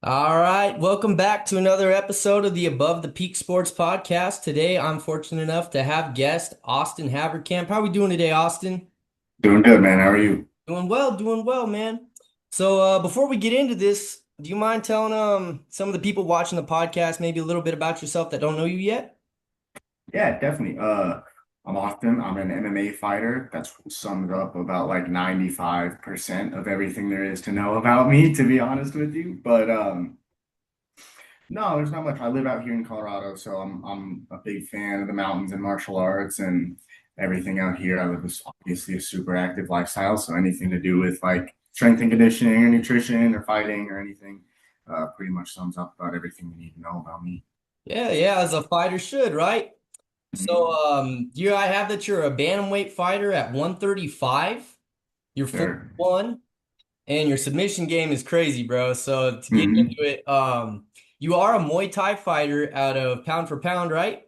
All right, welcome back to another episode of the Above the Peak Sports Podcast. Today, I'm fortunate enough to have guest Austin Haverkamp. How are we doing today, Austin? Doing good, man. How are you? Doing well, man. So, before we get into this, do you mind telling some of the people watching the podcast maybe a little bit about yourself that don't know you yet? Yeah, definitely. I'm Austin. I'm an MMA fighter. That's summed up about like 95% of everything there is to know about me, to be honest with you. But no, there's not much. I live out here in Colorado, so I'm a big fan of the mountains and martial arts and everything out here. I live with obviously a super active lifestyle, so anything to do with like strength and conditioning or nutrition or fighting or anything, pretty much sums up about everything you need to know about me. Yeah, as a fighter should, right? So, Mhm. I have that you're a bantamweight fighter at 135. You're Sure. 41. And your submission game is crazy, bro. So to get hmm into it, you are a Muay Thai fighter out of Pound for Pound, right?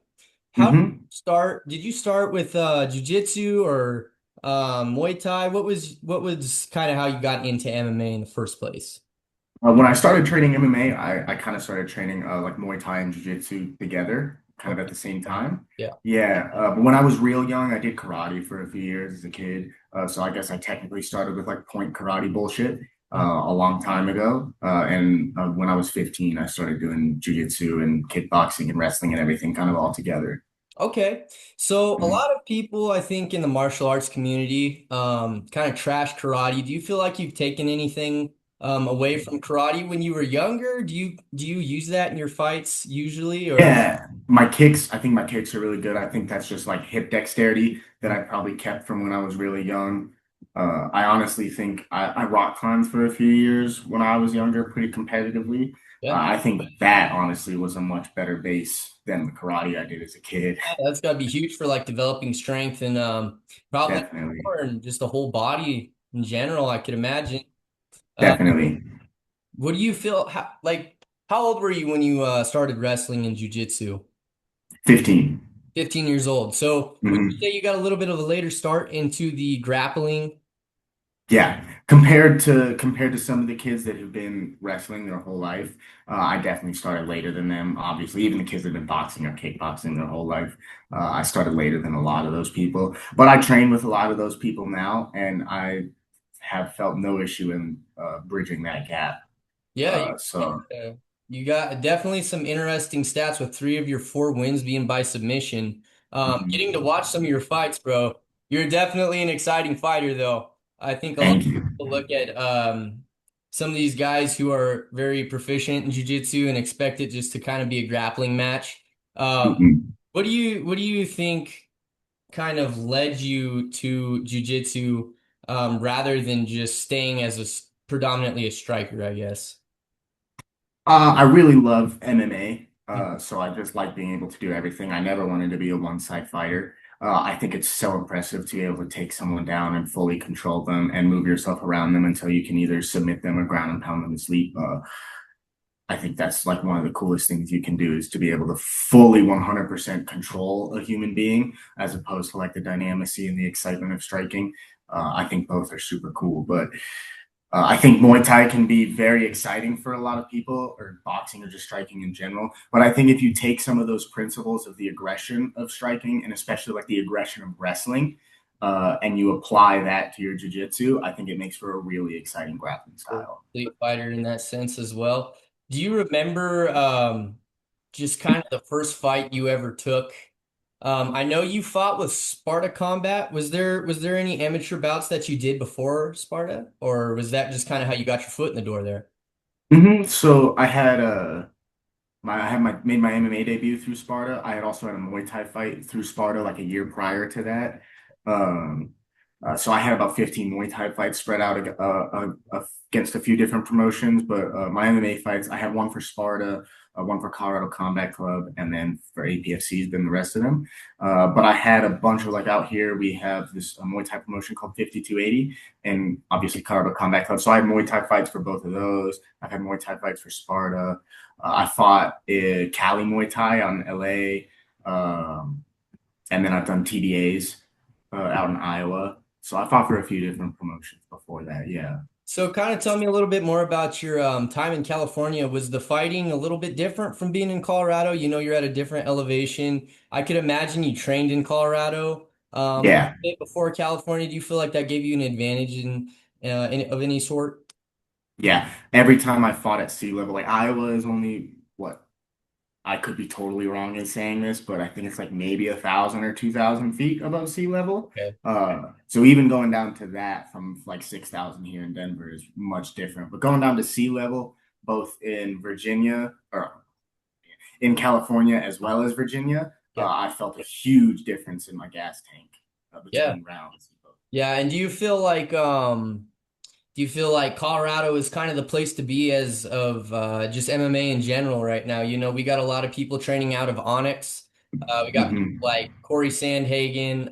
How did you hmm start? Did you start with jiu-jitsu or Muay Thai? What was kind of how you got into MMA in the first place? When I started training MMA, I kind of started training like Muay Thai and Jiu-Jitsu together, kind of at Okay. the same time. Yeah. Yeah, but when I was real young, I did karate for a few years as a kid. So I guess I technically started with like point karate bullshit a long time ago. And when I was 15, I started doing Jiu-Jitsu and kickboxing and wrestling and everything kind of all together. Okay. So a Mhm. lot of people, I think, in the martial arts community, kind of trash karate. Do you feel like you've taken anything away from karate when you were younger? Do you use that in your fights usually, or Yeah, I think my kicks are really good. I think that's just like hip dexterity that I probably kept from when I was really young. I honestly think I rock climbed for a few years when I was younger, pretty competitively. yeah, I think that honestly was a much better base than the karate I did as a kid. that's got to be huge for like developing strength and probably Definitely, more and just the whole body in general, I could imagine. Uh, definitely. what do you feel how old were you when you started wrestling and jujitsu? 15. 15 years old. So would you Mhm. say you got a little bit of a later start into the grappling? Yeah, compared to some of the kids that have been wrestling their whole life, I definitely started later than them. Obviously, even the kids that have been boxing or kickboxing their whole life, I started later than a lot of those people. But I train with a lot of those people now, and I have felt no issue in bridging that gap. Yeah, So uh, you got definitely some interesting stats with three of your four wins being by submission. Getting to mhm. watch some of your fights, bro. You're definitely an exciting fighter, though. I think a lot Thank of you. people look at some of these guys who are very proficient in jiu-jitsu and expect it just to kind of be a grappling match. Um, Mhm. what do you think kind of led you to jiu-jitsu rather than just staying as predominantly a striker, I guess? I really love MMA, so I just like being able to do everything. I never wanted to be a one-side fighter. I think it's so impressive to be able to take someone down and fully control them and move yourself around them until you can either submit them or ground and pound them to sleep. I think that's like one of the coolest things you can do is to be able to fully 100% control a human being as opposed to like the dynamicy and the excitement of striking. I think both are super cool, but I think Muay Thai can be very exciting for a lot of people, or boxing, or just striking in general. But I think if you take some of those principles of the aggression of striking, and especially like the aggression of wrestling, and you apply that to your jiu-jitsu, I think it makes for a really exciting grappling style. Complete fighter in that sense as well. Do you remember just kind of the first fight you ever took? I know you fought with Sparta Combat. Was there any amateur bouts that you did before Sparta, or was that just kind of how you got your foot in the door there? So I had I had my made my MMA debut through Sparta. I had also had a Muay Thai fight through Sparta like a year prior to that. Um, so I had about 15 Muay Thai fights spread out against a few different promotions. But my MMA fights, I had one for Sparta, one for Colorado Combat Club, and then for APFCs, then the rest of them. But I had a bunch of like out here, we have this Muay Thai promotion called 5280, and obviously Colorado Combat Club. So I had Muay Thai fights for both of those. I've had Muay Thai fights for Sparta. I fought Cali Muay Thai on LA, and then I've done TDAs out in Iowa. So I fought for a few different promotions before that. Yeah. So kind of tell me a little bit more about your time in California. Was the fighting a little bit different from being in Colorado? You know, you're at a different elevation. I could imagine you trained in Colorado a little Yeah, bit before California. Do you feel like that gave you an advantage of any sort? yeah. Every time I fought at sea level, like Iowa is only what I could be totally wrong in saying this, but I think it's like maybe 1,000 or 2,000 feet above sea level. Okay. So even going down to that from like 6,000 here in Denver is much different. But going down to sea level, both in Virginia or in California as well as Virginia, Yeah. I felt a huge difference in my gas tank Yeah. between rounds. Yeah. And do you feel like Colorado is kind of the place to be as of just MMA in general right now? You know, we got a lot of people training out of Onyx. We got people Mhm. like Corey Sandhagen,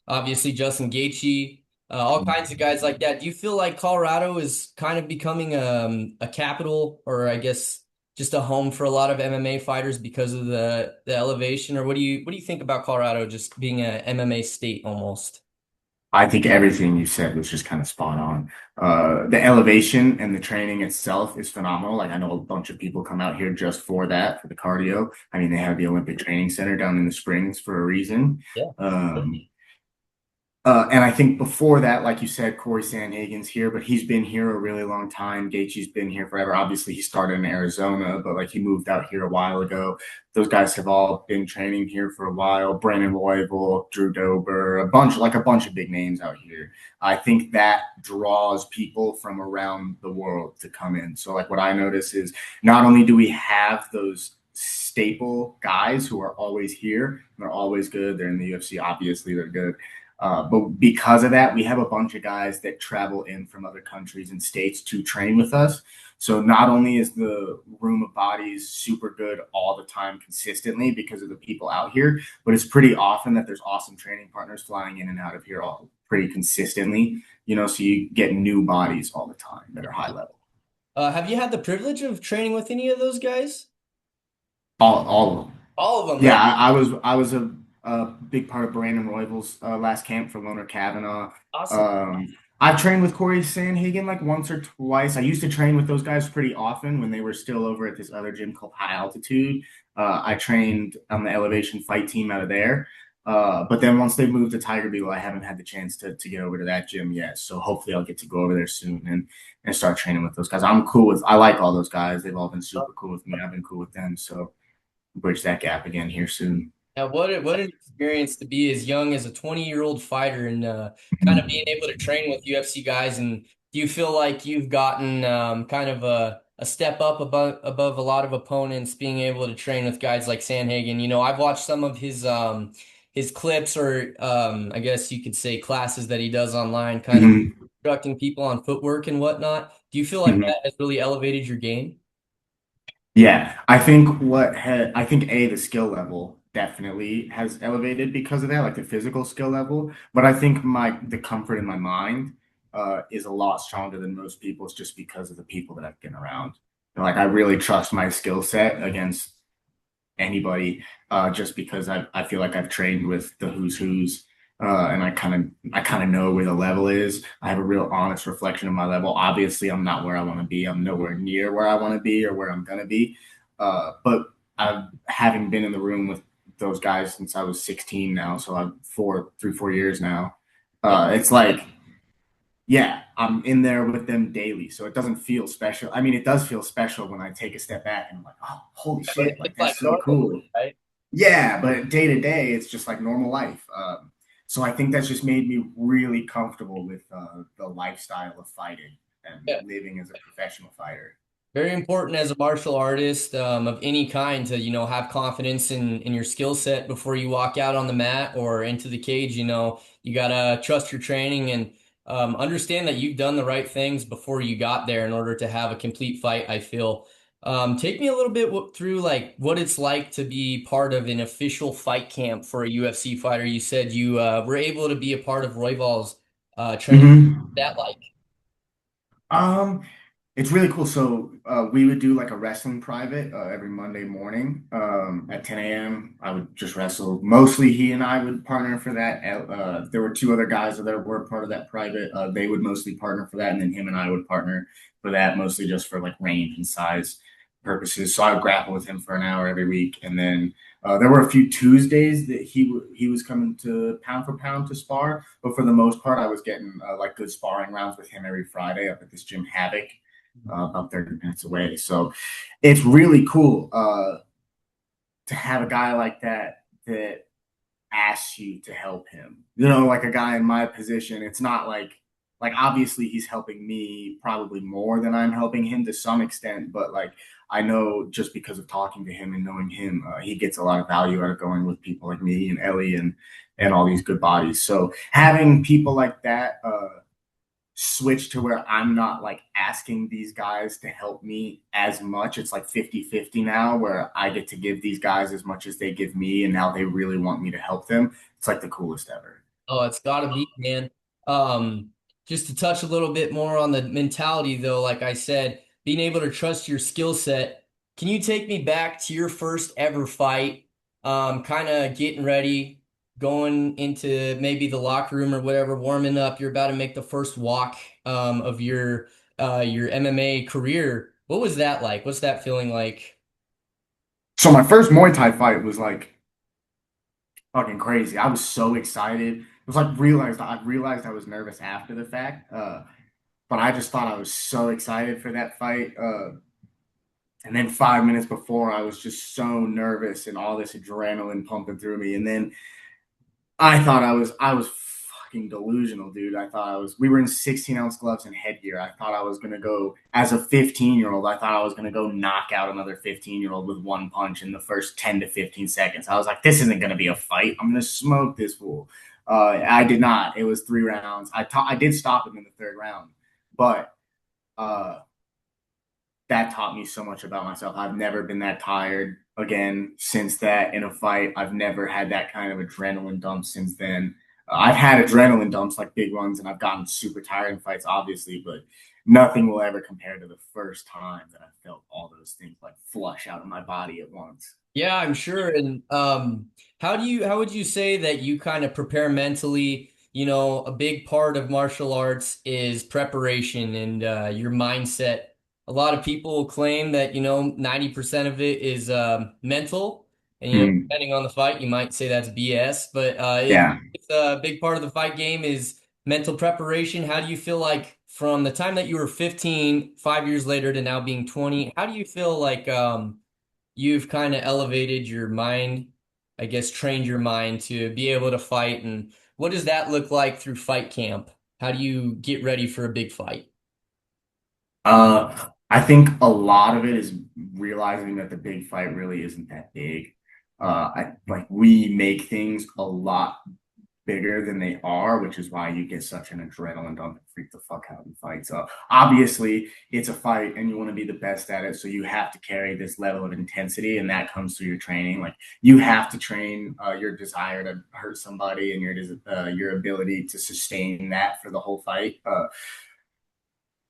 obviously Justin Gaethje, all kinds of guys like that. Do you feel like Colorado is kind of becoming a capital, or I guess just a home for a lot of MMA fighters because of the elevation? Or what do you think about Colorado just being a MMA state almost? I think everything you said was just kind of spot on. The elevation and the training itself is phenomenal. Like I know a bunch of people come out here just for that, for the cardio. I mean, they have the Olympic Training Center down in the Springs for a reason. Yeah. Um, and I think before that, like you said, Corey Sandhagen's here, but he's been here a really long time. Gaethje's been here forever. Obviously, he started in Arizona, but like he moved out here a while ago. Those guys have all been training here for a while. Brandon Royval, Drew Dober, a bunch of big names out here. I think that draws people from around the world to come in. So like what I notice is not only do we have those staple guys who are always here, they're always good. They're in the UFC, obviously they're good, but because of that, we have a bunch of guys that travel in from other countries and states to train with us. So not only is the room of bodies super good all the time consistently because of the people out here, but it's pretty often that there's awesome training partners flying in and out of here all pretty consistently. So you get new bodies all the time that are high level. Have you had the privilege of training with any of those guys? All of them. All of them, Yeah, really? I was a big part of Brandon Royval's last camp for Loner Kavanaugh. Awesome. Um, I've trained with Corey Sandhagen like once or twice. I used to train with those guys pretty often when they were still over at this other gym called High Altitude. I trained on the elevation fight team out of there. But then once they moved to Tiger Beagle, I haven't had the chance to get over to that gym yet. So hopefully I'll get to go over there soon and start training with those guys. I like all those guys. They've all been super cool with me. I've been cool with them. So bridge that gap again here soon. Now, what an experience to be as young as a 20-year-old fighter and kind of being able to train with UFC guys. And do you feel like you've gotten kind of a step up above a lot of opponents, being able to train with guys like Sandhagen? You know, I've watched some of his clips, or I guess you could say classes that he does online, kind of Mm-hmm. instructing people on footwork and whatnot. Do you feel like Mm-hmm. that has really elevated your game? Yeah, I think the skill level definitely has elevated because of that, like the physical skill level. But I think the comfort in my mind is a lot stronger than most people's just because of the people that I've been around. Like I really trust my skill set against anybody, just because I feel like I've trained with the who's, and I kind of know where the level is. I have a real honest reflection of my level. Obviously, I'm not where I want to be. I'm nowhere near where I want to be or where I'm gonna be. But having been in the room with those guys since I was 16 now, so I'm 4 years now. Yeah, It's like, yeah, I'm in there with them daily, so it doesn't feel special. I mean, it does feel special when I take a step back and I'm like, oh, holy but shit, like it's like that's so normal, cool. right? Yeah, but day to day, it's just like normal life. So I think that's just made me really comfortable with the lifestyle of fighting and Yeah. living as a professional fighter. Very important as a martial artist of any kind to, have confidence in your skill set before you walk out on the mat or into the cage. You gotta trust your training and understand that you've done the right things before you got there in order to have a complete fight, I feel. Take me a little bit through like what it's like to be part of an official fight camp for a UFC fighter. You said you were able to be a part of Royval's training. Mm-hmm. That like? It's really cool. So we would do like a wrestling private every Monday morning at 10 a.m. I would just wrestle. Mostly he and I would partner for that. There were two other guys that were part of that private. They would mostly partner for that, and then him and I would partner for that, mostly just for like range and size purposes. So I would grapple with him for an hour every week, and then there were a few Tuesdays that he was coming to pound for pound to spar, but for the most part, I was getting like good sparring rounds with him every Friday up at this gym Havoc about 30 minutes away. So it's really cool to have a guy like that asks you to help him. You know, like a guy in my position, it's not like obviously he's helping me probably more than I'm helping him to some extent, but like I know just because of talking to him and knowing him, he gets a lot of value out of going with people like me and Ellie and all these good bodies. So having people like that switch to where I'm not like asking these guys to help me as much. It's like 50-50 now where I get to give these guys as much as they give me and now they really want me to help them. It's like the coolest ever. Oh, it's gotta be, man. Um, just to touch a little bit more on the mentality, though, like I said, being able to trust your skill set. Can you take me back to your first ever fight? Kind of getting ready, going into maybe the locker room or whatever, warming up. You're about to make the first walk of your MMA career. What was that like? What's that feeling like? So my first Muay Thai fight was like fucking crazy. I was so excited. It was like I realized I was nervous after the fact. But I just thought I was so excited for that fight. And then 5 minutes before, I was just so nervous and all this adrenaline pumping through me. And then I was fucking delusional, dude. I thought we were in 16-ounce gloves and headgear. I thought I was going to go, as a 15-year-old, I thought I was going to go knock out another 15-year-old with one punch in the first 10 to 15 seconds. I was like, this isn't going to be a fight. I'm going to smoke this fool. I did not. It was 3 rounds. I did stop him in the third round, but uh, that taught me so much about myself. I've never been that tired again since that in a fight. I've never had that kind of adrenaline dump since then. I've had adrenaline dumps like big ones, and I've gotten super tired in fights, obviously, but nothing will ever compare to the first time that I felt all those things like flush out of my body at once. Yeah, I'm sure. And how would you say that you kind of prepare mentally? You know, a big part of martial arts is preparation and your mindset. A lot of people claim that, 90% of it is mental. And, Mm, depending on the fight, you might say that's BS, but yeah. it's a big part of the fight game is mental preparation. How do you feel like from the time that you were 15, 5 years later to now being 20, how do you feel like you've kind of elevated your mind, I guess, trained your mind to be able to fight. And what does that look like through fight camp? How do you get ready for a big fight? I think a lot of it is realizing that the big fight really isn't that big. I like we make things a lot bigger than they are, which is why you get such an adrenaline dump and freak the fuck out in fights. So obviously it's a fight and you want to be the best at it. So you have to carry this level of intensity and that comes through your training. Like you have to train your desire to hurt somebody and your ability to sustain that for the whole fight.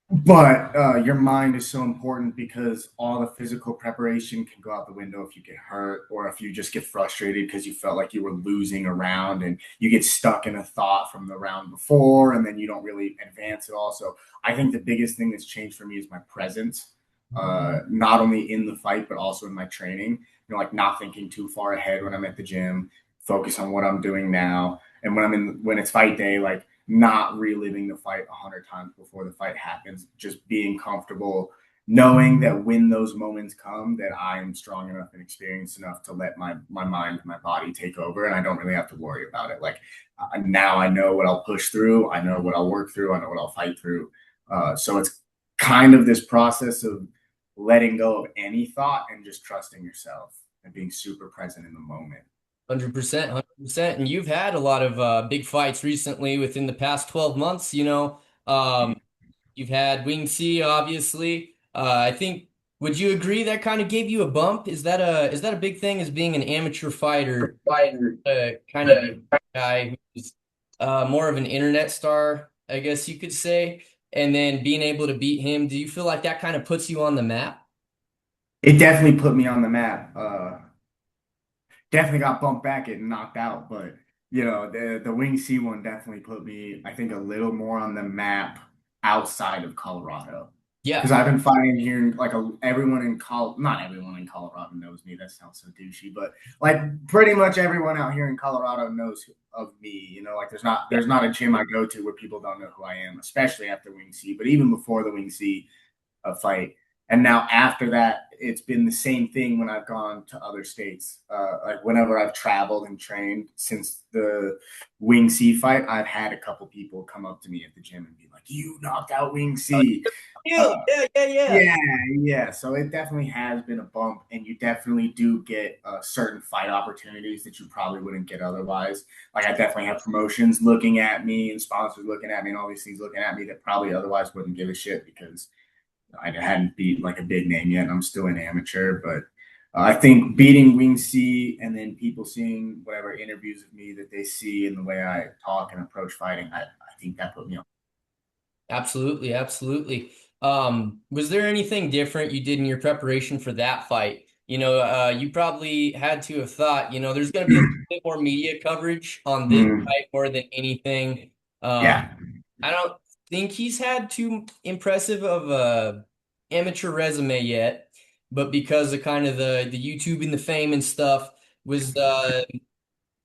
But your mind is so important because all the physical preparation can go out the window if you get hurt or if you just get frustrated because you felt like you were losing a round and you get stuck in a thought from the round before and then you don't really advance at all. So I think the biggest thing that's changed for me is my presence, not only in the fight, but also in my training. You know, like not thinking too far ahead when I'm at the gym, focus on what I'm doing now. And when it's fight day, like not reliving the fight 100 times before the fight happens, just being comfortable, knowing that when those moments come, that I am strong enough and experienced enough to let my mind, my body take over, and I don't really have to worry about it. Like now, I know what I'll push through, I know what I'll work through, I know what I'll fight through. So it's kind of this process of letting go of any thought and just trusting yourself and being super present in the moment. 100%, 100%. And you've had a lot of big fights recently within the past 12 months, you've had Wing C, obviously. I think, would you agree that kind of gave you a bump? Is that a big thing as being an amateur fighter, kind of guy who's more of an internet star, I guess you could say. and then being able to beat him, do you feel like that kind of puts you on the map? It definitely put me on the map. Definitely got bumped back and knocked out, but the Wing C one definitely put me, I think, a little more on the map outside of Colorado. Because Yeah. I've been fighting here, like everyone in not everyone in Colorado knows me. That sounds so douchey, but like pretty much everyone out here in Colorado knows of me. Like Yeah. there's not a gym I go to where people don't know who I am, especially after Wing C. But even before the Wing C, a fight. And now after that, it's been the same thing when I've gone to other states. Like whenever I've traveled and trained since the Wing C fight, I've had a couple people come up to me at the gym and be like, "You knocked out Wing C." Yeah, Uh, yeah, yeah, yeah. yeah, yeah. So it definitely has been a bump, and you definitely do get certain fight opportunities that you probably wouldn't get otherwise. Like I definitely have promotions looking at me and sponsors looking at me and all these things looking at me that probably otherwise wouldn't give a shit because I hadn't beat like a big name yet. I'm still an amateur, but I think beating Wing C and then people seeing whatever interviews of me that they see and the way I talk and approach fighting, I think that put me on. Absolutely, absolutely. Was there anything different you did in your preparation for that fight? You probably had to have thought, there's going to be a little bit more media coverage on this Mm, fight more than anything. Um, yeah, I don't think he's had too impressive of a amateur resume yet, but because of kind of the YouTube and the fame and stuff, was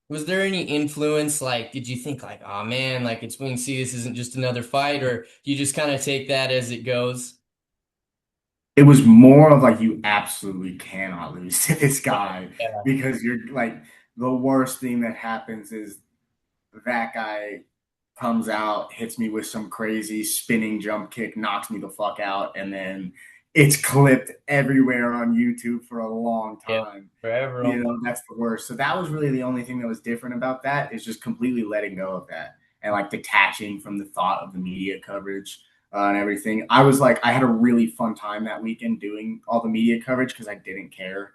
was there any influence? Like, did you think like, oh man, like it's Wing C, this isn't just another fight, or you just kind of take that as it goes? it was more of like you absolutely cannot lose to this guy Yeah, because you're like the worst thing that happens is that guy comes out, hits me with some crazy spinning jump kick, knocks me the fuck out, and then it's clipped everywhere on YouTube for a long yeah, time. forever almost. That's the worst. So that was really the only thing that was different about that is just completely letting go of that and like detaching from the thought of the media coverage and everything. I was like, I had a really fun time that weekend doing all the media coverage because I didn't care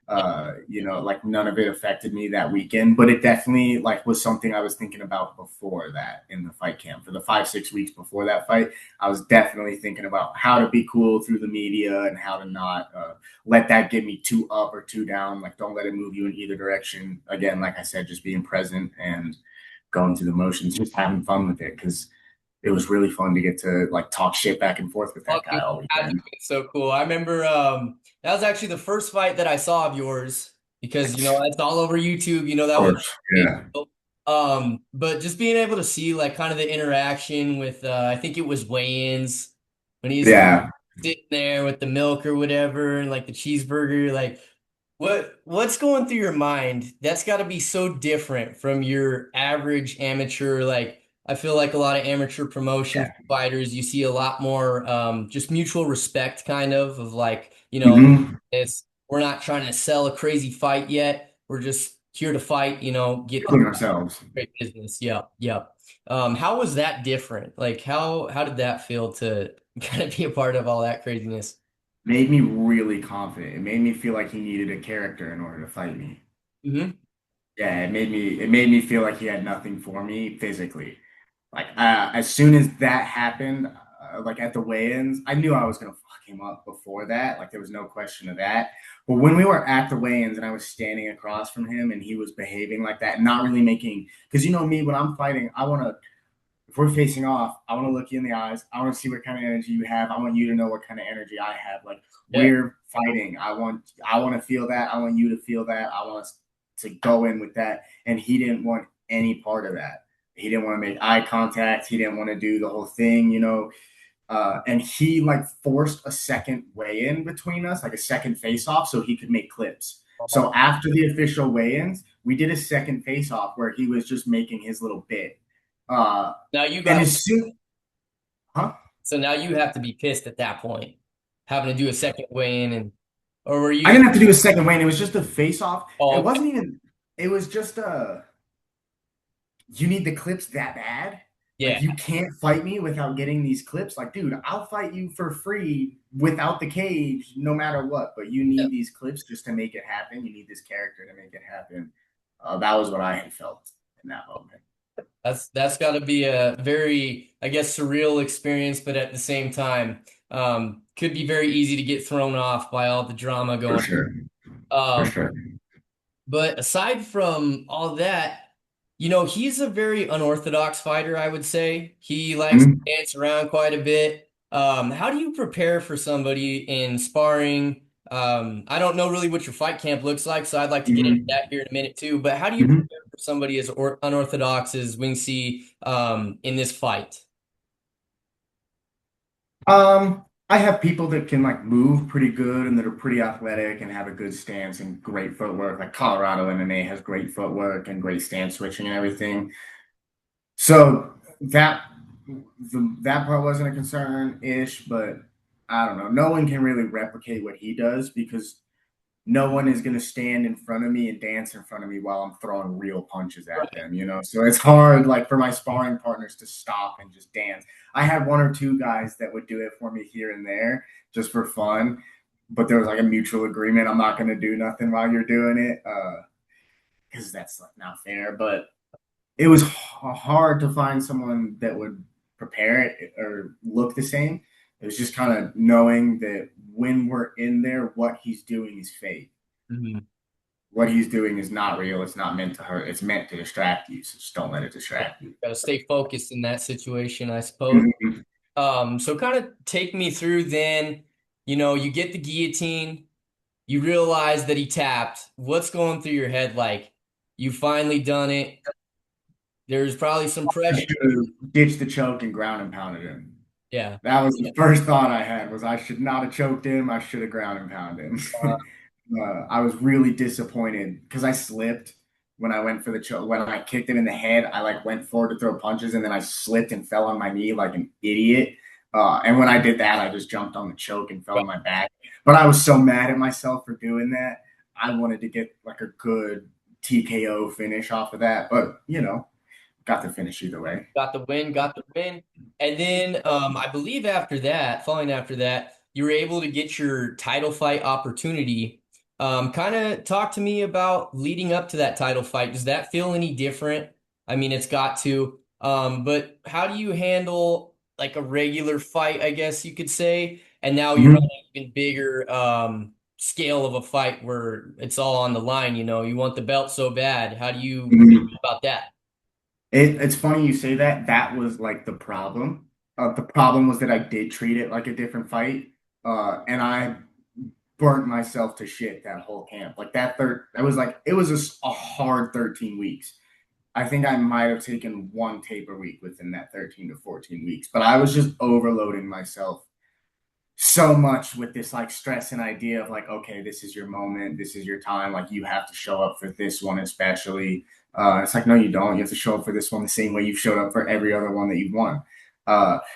Yeah, like none of it affected me that weekend, but it definitely like was something I was thinking about before that in the fight camp for the 5 6 weeks before that fight. I was definitely thinking about how to be cool through the media and how to not let that get me too up or too down. Like don't let it move you in either direction. Again, like I said, just being present and going through the motions, just having fun with it because it was really fun to get to like talk shit back and forth with that guy fucking all imagine, weekend. Of it's so cool. I remember that was actually the first fight that I saw of yours because that's all over YouTube. That was course, yeah, but just being able to see like kind of the interaction with I think it was weigh-ins when he's yeah. sitting there with the milk or whatever and like the cheeseburger, like what's going through your mind? That's got to be so different from your average amateur. Like I feel like a lot of amateur promotions Yeah. fighters, you see a lot more just mutual respect kind of like, Mm-hmm. it's we're not trying to sell a crazy fight yet. We're just here to fight, get the Killing ourselves. great business. Yep, yep. How was that different? Like how did that feel to kind of be a part of all that craziness? Made me really confident. It made me feel like he needed a character in order to fight me. Hmm. Yeah, it made me feel like he had nothing for me physically. Like as soon as that happened, like at the weigh-ins, I knew I was gonna fuck him up before that. Like there was no question of that. But when we were at the weigh-ins and I was standing across from him and he was behaving like that, not really making because you know me when I'm fighting, I want to if we're facing off, I want to look you in the eyes. I want to see what kind of energy you have. I want you to know what kind of energy I have. Like Yeah. we're fighting. I want to feel that. I want you to feel that. I want us to go in with that. And he didn't want any part of that. He didn't want to make eye contact. He didn't want to do the whole thing. And he like forced a second weigh in between us, like a second face off, so he could make clips. So after the official weigh ins, we did a second face off where he was just making his little bit. Uh, Now you and got as soon, huh? so now you have to be pissed at that point, having to do a second weigh-in or were I you didn't have to do a second win. It was just a face off. It oh, wasn't even. It was just you need the clips that bad. yeah. Like you can't fight me without getting these clips. Like, dude, I'll fight you for free without the cage, no matter what. But you Yeah. need these clips just to make it happen. You need this character to make it happen. That was what I had felt in that moment. That's got to be a very, I guess, surreal experience, but at the same time, could be very easy to get thrown off by all the drama For going sure. For on. sure. But aside from all that, you know, he's a very unorthodox fighter, I would say. He likes to Mhm. dance around quite a bit. How do you prepare for somebody in sparring? I don't know really what your fight camp looks like, so I'd like to get into Mhm. that here in a minute too. But how do you Mhm. prepare for somebody as unorthodox as Wincy in this fight? I have people that can like move pretty good and that are pretty athletic and have a good stance and great footwork. Like Colorado MMA has great footwork and great stance switching and everything. So that part wasn't a concern ish, but I don't know. No one can really replicate what he does because no one is going to stand in front of me and dance in front of me while I'm throwing real punches at Right. them, you know? So it's hard, like, for my sparring partners to stop and just dance. I had one or two guys that would do it for me here and there just for fun, but there was like a mutual agreement. I'm not going to do nothing while you're doing it because that's like, not fair. But it was hard to find someone that would prepare it or look the same. It was just kind of knowing that when we're in there, what he's doing is fake. Mhm. What he's doing is not real. It's not meant to hurt. It's meant to distract you. So just don't let it distract you. Got to stay focused in that situation, I suppose. Mhm. So kind of take me through then, you know, you get the guillotine, you realize that he tapped. What's going through your head like? You finally done it. There's probably some I pressure. should have ditched the choke and ground and pounded him. Yeah. That was the first thought I had was I should not have choked him. I should have ground and pounded Uh, him. I was really disappointed because I slipped when I went for the choke. When I kicked him in the head, I like went forward to throw punches and then I slipped and fell on my knee like an idiot. And when I did that, I just jumped on the choke and fell on my back. But I was so mad at myself for doing that. I wanted to get like a good TKO finish off of that, but got the finish either way. got the win, got the win. And then I believe after that, following after that, you were able to get your title fight opportunity. Kind of talk to me about leading up to that title fight. Does that feel any different? I mean, it's got to. But how do you handle like a regular fight, I guess you could say, and now you're on Mm-hmm. an even bigger scale of a fight where it's all on the line, you know, you want the belt so bad. How do you feel Mm-hmm. about that? It's funny you say that. That was like the problem. The problem was that I did treat it like a different fight, and I burnt myself to shit that whole camp. Like that was like it was a hard 13 weeks. I think I might have taken one taper week within that 13 to 14 weeks, but I was just overloading myself so much with this like stress and idea of like, okay, this is your moment, this is your time, like you have to show up for this one especially. It's like, no, you don't. You have to show up for this one the same way you've showed up for every other one that you've won.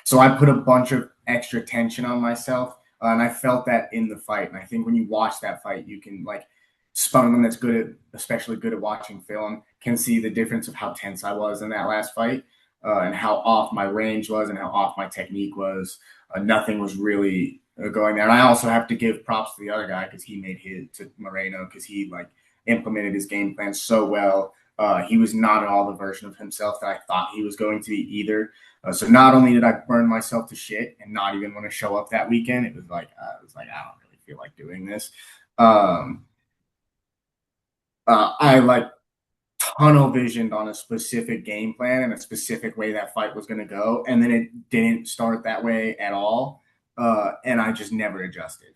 So I put a bunch of extra tension on myself, and I felt that in the fight. And I think when you watch that fight, you can like someone that's good at, especially good at watching film, can see the difference of how tense I was in that last fight, and how off my range was and how off my technique was. Nothing was really going there. And I also have to give props to the other guy because he made his to Moreno because he like implemented his game plan so well. He was not at all the version of himself that I thought he was going to be either. So not only did I burn myself to shit and not even want to show up that weekend, it was like I don't really feel like doing this. Um, I like tunnel visioned on a specific game plan and a specific way that fight was going to go, and then it didn't start that way at all, and I just never adjusted.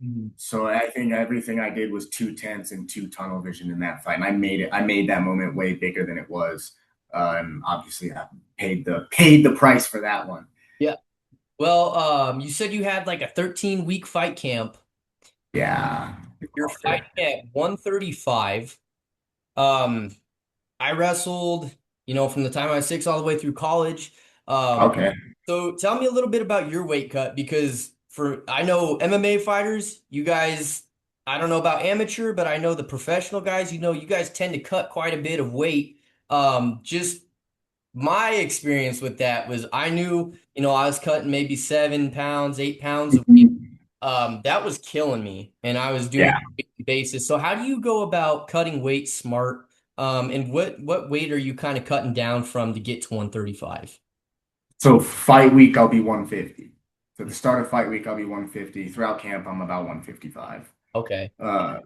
Mhm. So I think everything I did was too tense and too tunnel vision in that fight, and I made it. I made that moment way bigger than it was, and obviously I paid the price for that one. Yeah. Well, you said you had like a 13-week fight camp. Yeah. You're fighting at 135. Um, I wrestled, you know, from the time I was 6 all the way through college. Um, Okay. so tell me a little bit about your weight cut because for I know MMA fighters, you guys, I don't know about amateur, but I know the professional guys, you know, you guys tend to cut quite a bit of weight. Just my experience with that was I knew, you know, I was cutting maybe 7 pounds, 8 pounds of weight. Mhm. That was killing me, and I was doing it Yeah. on a weekly basis. So, how do you go about cutting weight smart? And what weight are you kind of cutting down from to get to 135? So fight week, I'll be 150. So the start of fight week, I'll be 150. Throughout camp, I'm about 155. Okay.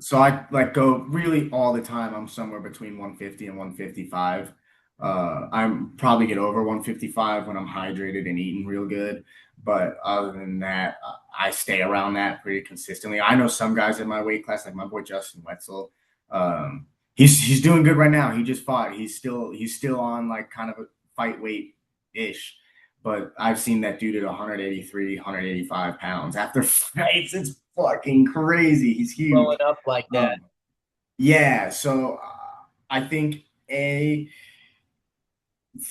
So I like go really all the time. I'm somewhere between 150 and 155. I'm probably get over 155 when I'm hydrated and eating real good. But other than that, I stay around that pretty consistently. I know some guys in my weight class, like my boy Justin Wetzel. Um, he's doing good right now. He just fought. He's still on like kind of a fight weight ish. But I've seen that dude at 183, 185 pounds after fights. It's fucking crazy. He's Blowing huge. up like that. Um, yeah, so I think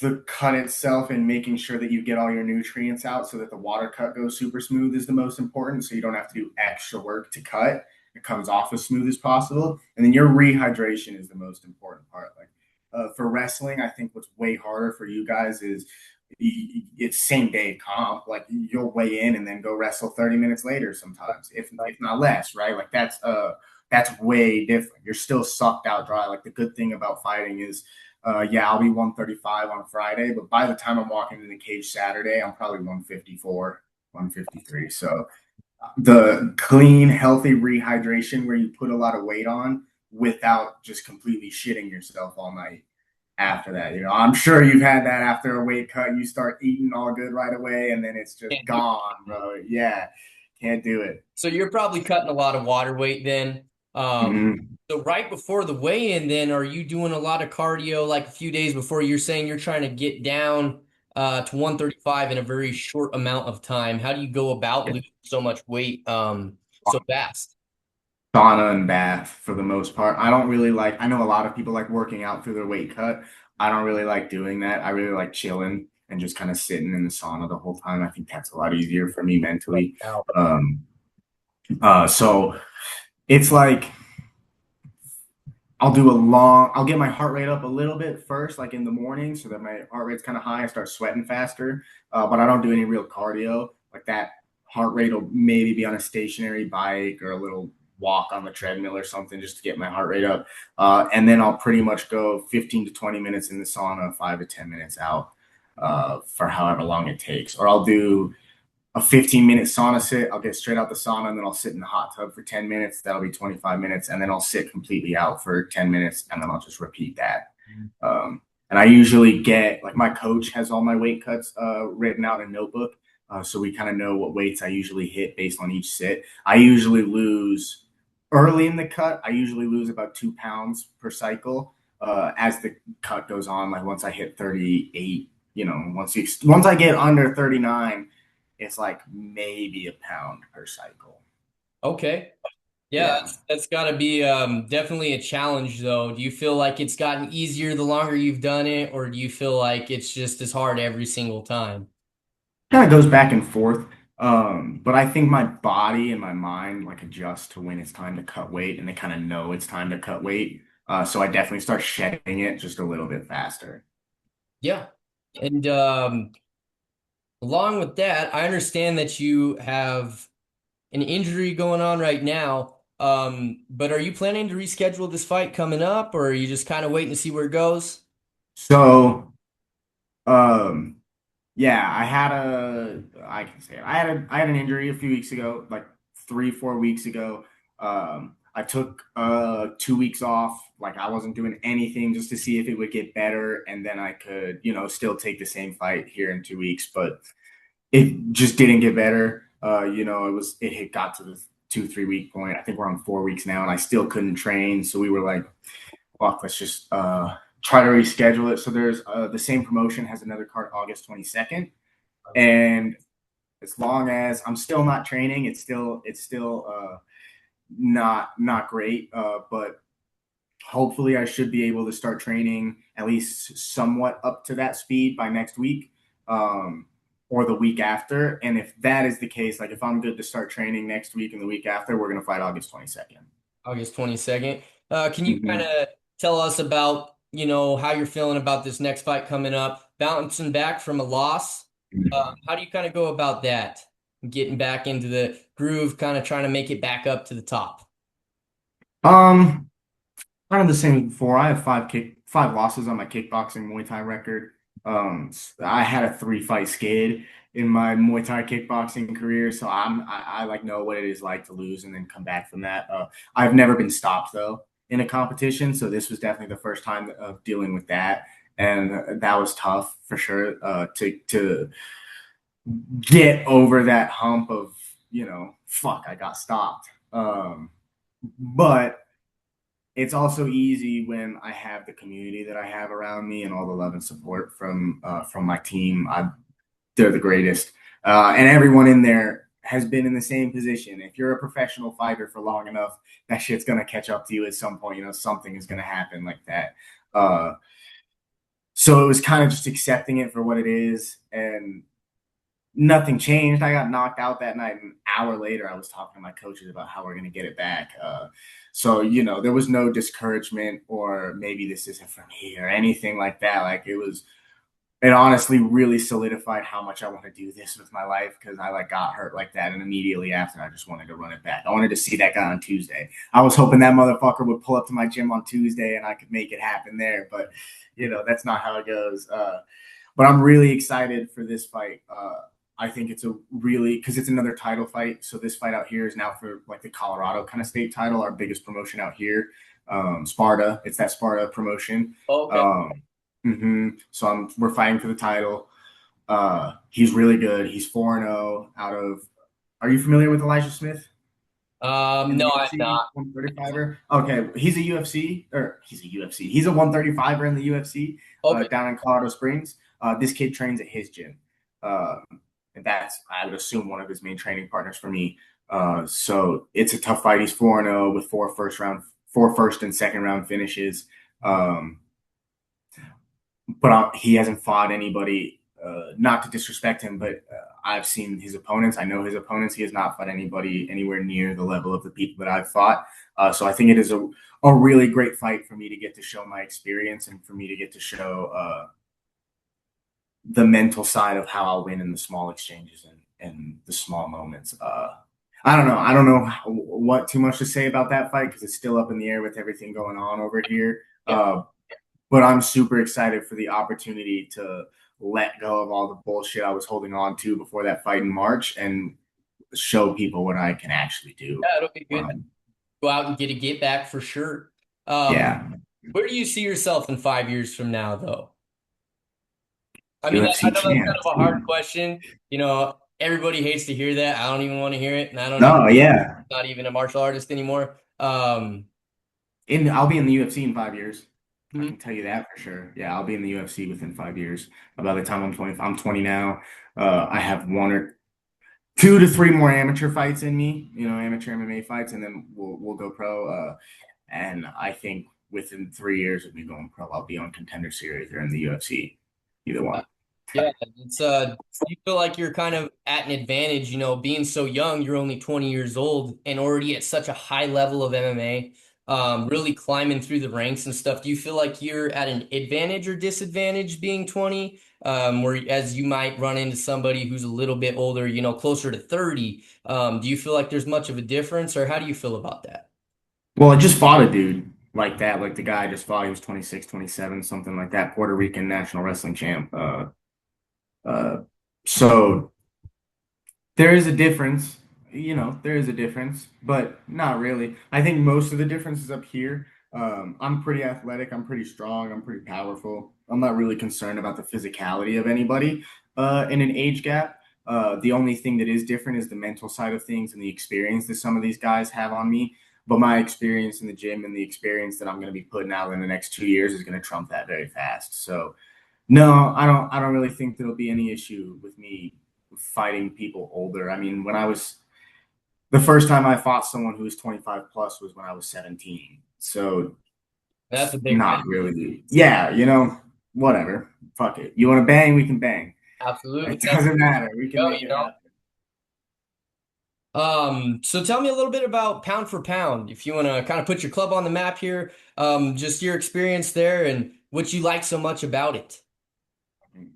the cut itself and making sure that you get all your nutrients out so that the water cut goes super smooth is the most important. So you don't have to do extra work to cut. It comes off as smooth as possible. And then your rehydration is the most important part. Like for wrestling, I think what's way harder for you guys is it's same day comp. Like you'll weigh in and then go wrestle 30 minutes later sometimes, if not less, right? Like that's way different. You're still sucked out dry. Like the good thing about fighting is yeah, I'll be 135 on Friday, but by the time I'm walking in the cage Saturday, I'm probably 154, 153. So the clean, healthy rehydration where you put a lot of weight on without just completely shitting yourself all night after that. I'm sure you've had that after a weight cut. You start eating all good right away, and then it's just Can't do gone, bro. Yeah, can't do it. So you're probably cutting a lot of water weight then. Um, Mhm. so right before the weigh-in, then are you doing a lot of cardio like a few days before? You're saying you're trying to get down to 135 in a very short amount of time. How do you go about losing so much weight so fast? Sauna and bath for the most part. I don't really like, I know a lot of people like working out through their weight cut. I don't really like doing that. I really like chilling and just kind of sitting in the sauna the whole time. I think that's a lot easier for me mentally. Out. Um, so it's like I'll get my heart rate up a little bit first, like in the morning, so that my heart rate's kind of high. I start sweating faster, but I don't do any real cardio. Like that heart rate will maybe be on a stationary bike or a little walk on the treadmill or something just to get my heart rate up. And then I'll pretty much go 15 to 20 minutes in the sauna, 5 to 10 minutes out for however long it takes. Or I'll do a 15-minute sauna sit. I'll get straight out the sauna and then I'll sit in the hot tub for 10 minutes. That'll be 25 minutes. And then I'll sit completely out for 10 minutes and then I'll just repeat that. And I usually get like my coach has all my weight cuts written out in a notebook. So we kind of know what weights I usually hit based on each sit. I usually lose early in the cut. I usually lose about 2 pounds per cycle. As the cut goes on, like once I hit 38, once I get under 39, it's like maybe a pound per cycle. Okay. Yeah, Yeah. that's got to be definitely a challenge, though. Do you feel like it's gotten easier the longer you've done it, or do you feel like it's just as hard every single time? Kind of goes back and forth. But I think my body and my mind like adjust to when it's time to cut weight and they kind of know it's time to cut weight. So I definitely start shedding it just a little bit faster. Yeah. And along with that, I understand that you have an injury going on right now. But are you planning to reschedule this fight coming up, or are you just kind of waiting to see where it goes? So um yeah, I can say it. I had an injury a few weeks ago, like 3, 4 weeks ago. I took 2 weeks off. Like I wasn't doing anything just to see if it would get better, and then I could, still take the same fight here in 2 weeks. But it just didn't get better. It got to the 2, 3 week point. I think we're on 4 weeks now, and I still couldn't train. So we were like, fuck, let's just try to reschedule it. So there's the same promotion has another card August 22nd, and as long as I'm still not training, it's still not great. But hopefully, I should be able to start training at least somewhat up to that speed by next week. Or the week after. And if that is the case, like if I'm good to start training next week and the week after, we're going to fight August 22nd. August 22nd. Can you kind Mm-hmm. of tell us about, how you're feeling about this next fight coming up, bouncing back from a loss? How do you kind of go about that? Getting back into the groove, kind of trying to make it back up to the top. Um, Kind of the same as before. I have five losses on my kickboxing Muay Thai record. I had a 3 fight skid in my Muay Thai kickboxing career, so I like know what it is like to lose and then come back from that. I've never been stopped though in a competition, so this was definitely the first time of dealing with that, and that was tough for sure. To get over that hump of fuck, I got stopped. But it's also easy when I have the community that I have around me and all the love and support from my team. They're the greatest, and everyone in there has been in the same position. If you're a professional fighter for long enough, that shit's gonna catch up to you at some point. Something is gonna happen like that. Uh, so it was kind of just accepting it for what it is, and nothing changed. I got knocked out that night. An hour later, I was talking to my coaches about how we're going to get it back. So there was no discouragement or maybe this isn't for me or anything like that. It honestly really solidified how much I want to do this with my life because I got hurt like that. And immediately after, I just wanted to run it back. I wanted to see that guy on Tuesday. I was hoping that motherfucker would pull up to my gym on Tuesday and I could make it happen there. But, that's not how it goes. But I'm really excited for this fight. I think it's a really because it's another title fight. So this fight out here is now for like the Colorado kind of state title, our biggest promotion out here. Sparta, it's that Sparta promotion. Okay. So we're fighting for the title. He's really good. He's 4-0 out of. Are you familiar with Elijah Smith? In the No, I'm UFC, not. 135er. Okay, he's a UFC or he's a UFC. He's a 135er in the UFC Okay. down in Colorado Springs. This kid trains at his gym, uh, and that's I would assume one of his main training partners for me. So it's a tough fight. He's 4-0 with four first and second round finishes. Um, but he hasn't fought anybody. Not to disrespect him, but I've seen his opponents. I know his opponents. He has not fought anybody anywhere near the level of the people that I've fought. So I think it is a really great fight for me to get to show my experience and for me to get to show the mental side of how I'll win in the small exchanges and the small moments. I don't know. I don't know what too much to say about that fight because it's still up in the air with everything going on over here. Yeah. But I'm super excited for the opportunity to let go of all the bullshit I was holding on to before that fight in March and show people what I can actually do. Yeah, it'll be good to Um, go out and get back for sure. Um, yeah, where do you see yourself in 5 years from now, though? I mean, I UFC know that's kind champ. of a hard question. Everybody hates to hear that. I don't even want to hear it, and I don't even No, yeah. not even a martial artist anymore. I'll be in the UFC in 5 years. I Mhm. can tell you that for sure. Yeah, I'll be in the UFC within 5 years. By the time I'm 20 now. I have 1 or 2 to 3 more amateur fights in me, amateur MMA fights, and then we'll go pro. And I think within 3 years of me going pro, I'll be on Contender Series or in the UFC, either one. Yeah, you feel like you're kind of at an advantage, being so young, you're only 20 years old and already at such a high level of MMA, really climbing through the ranks and stuff. Do you feel like you're at an advantage or disadvantage being 20? Whereas you might run into somebody who's a little bit older, closer to 30. Do you feel like there's much of a difference, or how do you feel about that? Well, I just fought a dude like that, like the guy I just fought. He was 26, 27, something like that, Puerto Rican national wrestling champ. Uh, so there is a difference, there is a difference, but not really. I think most of the difference is up here. I'm pretty athletic, I'm pretty strong, I'm pretty powerful. I'm not really concerned about the physicality of anybody in an age gap. The only thing that is different is the mental side of things and the experience that some of these guys have on me. But my experience in the gym and the experience that I'm going to be putting out in the next 2 years is going to trump that very fast. So no, I don't really think there'll be any issue with me fighting people older. I mean, when I was the first time I fought someone who was 25 plus was when I was 17. So That's a big not range. really. Yeah, whatever. Fuck it. You want to bang, we can bang. Absolutely. It That's doesn't matter. We can go, make it happen. So tell me a little bit about pound for pound, if you want to kind of put your club on the map here, just your experience there and what you like so much about it.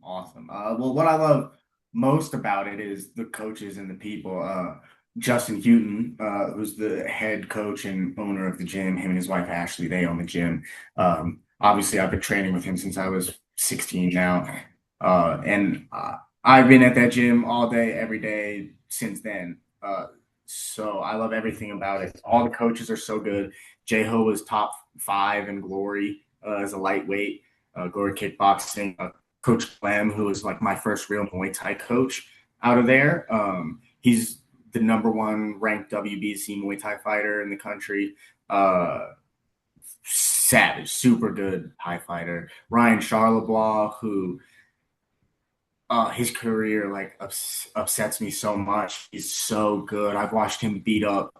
Awesome. Well, what I love most about it is the coaches and the people. Justin Houghton, who's the head coach and owner of the gym. Him and his wife Ashley, they own the gym. Obviously, I've been training with him since I was 16 now, and I've been at that gym all day, every day since then. So I love everything about it. All the coaches are so good. J-Ho was top five in Glory as a lightweight, Glory kickboxing. Coach Clem, who was like my first real Muay Thai coach out of there. He's the number one ranked WBC Muay Thai fighter in the country. Savage, super good Thai fighter. Ryan Charlebois, who his career like upsets me so much. He's so good. I've watched him beat up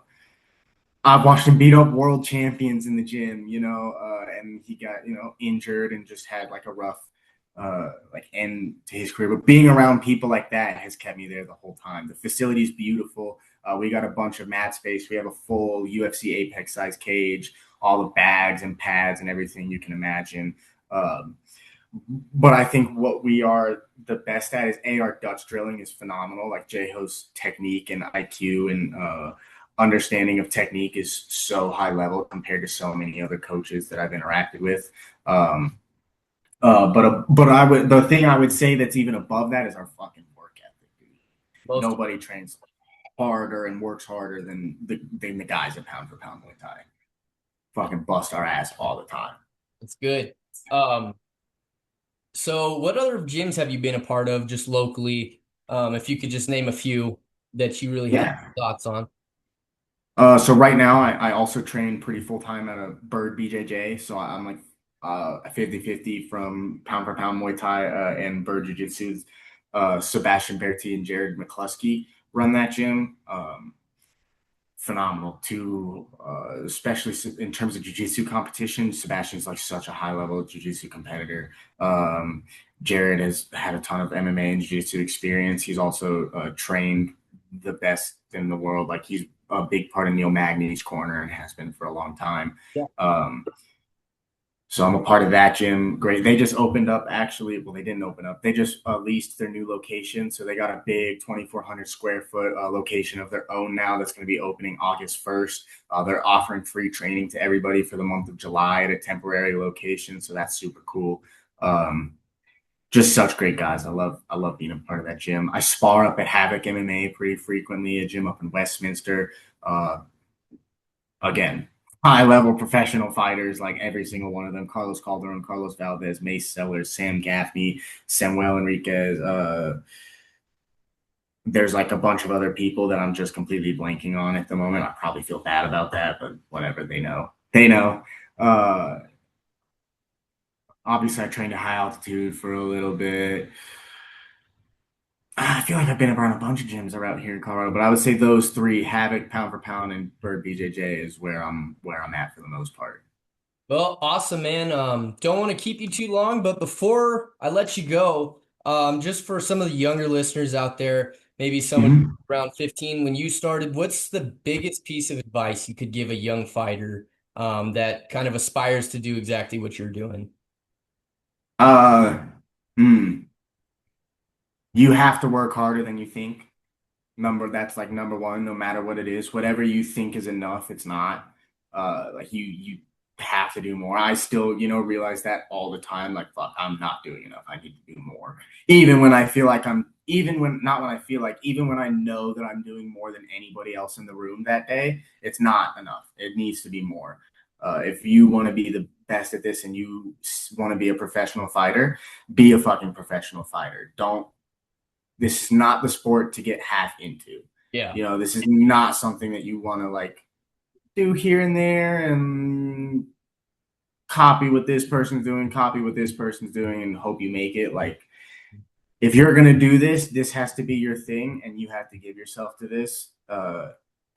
world champions in the gym, and he got, injured and just had like a rough like end to his career. But being around people like that has kept me there the whole time. The facility is beautiful. We got a bunch of mat space. We have a full UFC Apex size cage, all the bags and pads and everything you can imagine. Um, but I think what we are the best at is our Dutch drilling is phenomenal. Like J-Ho's technique and IQ and understanding of technique is so high level compared to so many other coaches that I've interacted with. The thing I would say that's even above that is our fucking work ethic, dude. Most Nobody trains harder and works harder than the guys at Pound for Pound Muay Thai. Fucking bust our ass all the time. It's good. Um, so what other gyms have you been a part of just locally? If you could just name a few that you really have Yeah. thoughts on. So right now I also train pretty full time at a Bird BJJ. So I'm like 50-50 from pound for pound Muay Thai and Bird Jiu Jitsu. Sebastian Berti and Jared McCluskey run that gym. Phenomenal too, especially in terms of jiu-jitsu competition. Sebastian's like such a high level jiu-jitsu competitor. Jared has had a ton of MMA and jiu-jitsu experience. He's also trained the best in the world. Like he's a big part of Neil Magny's corner and has been for a long time. Yeah. um, so I'm a part of that gym. Great. They just opened up, actually. Well, they didn't open up. They just leased their new location. So they got a big 2,400 square foot location of their own now that's going to be opening August 1st. They're offering free training to everybody for the month of July at a temporary location. So that's super cool. Just such great guys. I love being a part of that gym. I spar up at Havoc MMA pretty frequently, a gym up in Westminster. Uh, Again, high level professional fighters, like every single one of them. Carlos Calderon, Carlos Valdez, Mace Sellers, Sam Gaffney, Samuel Enriquez. There's like a bunch of other people that I'm just completely blanking on at the moment. I probably feel bad about that, but whatever, they know. They know. Uh, Obviously, I trained at high altitude for a little bit. I feel like I've been around a bunch of gyms around here in Colorado, but I would say those three, Havoc, Pound for Pound, and Bird BJJ, is where I'm at for the most part. Well, awesome, man. Don't want to keep you too long, but before I let you go, just for some of the younger listeners out there, maybe someone Mhm. around 15 when you started, what's the biggest piece of advice you could give a young fighter that kind of aspires to do exactly what you're doing? Uh, mm, you have to work harder than you think. That's like number one, no matter what it is. Whatever you think is enough, it's not. Like you have to do more. I still, realize that all the time. Like, fuck, I'm not doing enough. I need to do more. Even when I feel like even when not when I feel like, even when I know that I'm doing more than anybody else in the room that day, it's not enough. It needs to be more. If you want to be the best at this and you want to be a professional fighter, be a fucking professional fighter. Don't This is not the sport to get half into. Yeah, This is not something that you want to like do here and there and copy what this person's doing, and hope you make it. Like, if you're gonna do this, this has to be your thing, and you have to give yourself to this.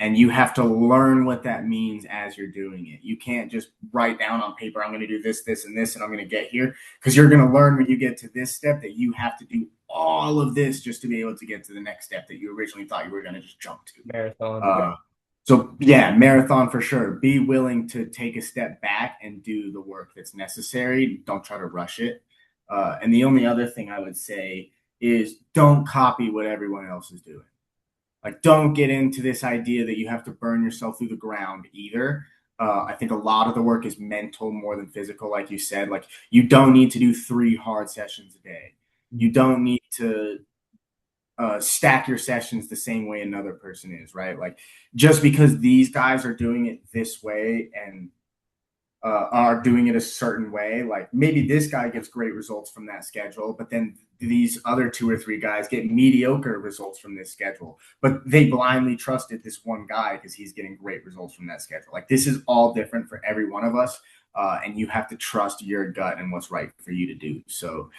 And you have to learn what that means as you're doing it. You can't just write down on paper, I'm going to do this, this, and this, and I'm going to get here. Because you're going to learn when you get to this step that you have to do all of this just to be able to get to the next step that you originally thought you were going to just jump to. marathon. So yeah, marathon for sure. Be willing to take a step back and do the work that's necessary. Don't try to rush it. And the only other thing I would say is don't copy what everyone else is doing. Like, don't get into this idea that you have to burn yourself through the ground either. I think a lot of the work is mental more than physical, like you said. Like, you don't need to do 3 hard sessions a day. You don't need to stack your sessions the same way another person is, right? Like, just because these guys are doing it this way and are doing it a certain way. Like maybe this guy gets great results from that schedule, but then these other 2 or 3 guys get mediocre results from this schedule. But they blindly trusted this one guy because he's getting great results from that schedule. Like this is all different for every one of us. And you have to trust your gut and what's right for you to do. So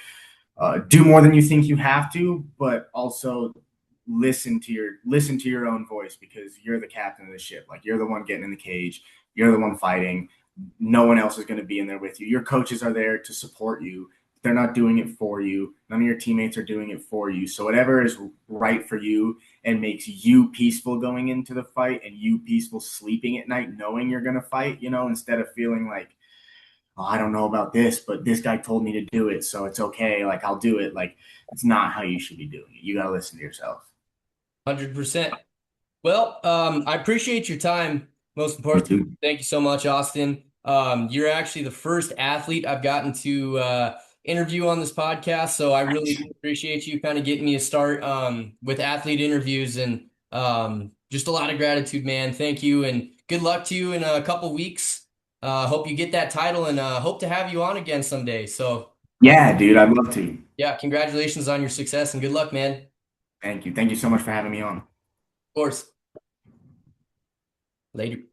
do more than you think you have to, but also listen to your own voice because you're the captain of the ship. Like you're the one getting in the cage, you're the one fighting. No one else is going to be in there with you. Your coaches are there to support you. They're not doing it for you. None of your teammates are doing it for you. So whatever is right for you and makes you peaceful going into the fight and you peaceful sleeping at night knowing you're going to fight, instead of feeling like, oh, I don't know about this, but this guy told me to do it, so it's okay. Like I'll do it. Like it's not how you should be doing it. You got to listen to yourself. 100%. Well, I appreciate your time. Most Me importantly, too. thank you so much, Austin. You're actually the first athlete I've gotten to interview on this podcast, so I really do appreciate you kind of getting me a start with athlete interviews and just a lot of gratitude, man. Thank you, and good luck to you in a couple weeks. Hope you get that title, and hope to have you on again someday. So, Yeah, dude, I'd love to. yeah, congratulations on your success and good luck, man. Of Thank you. Thank you so much for having me on. course. Later.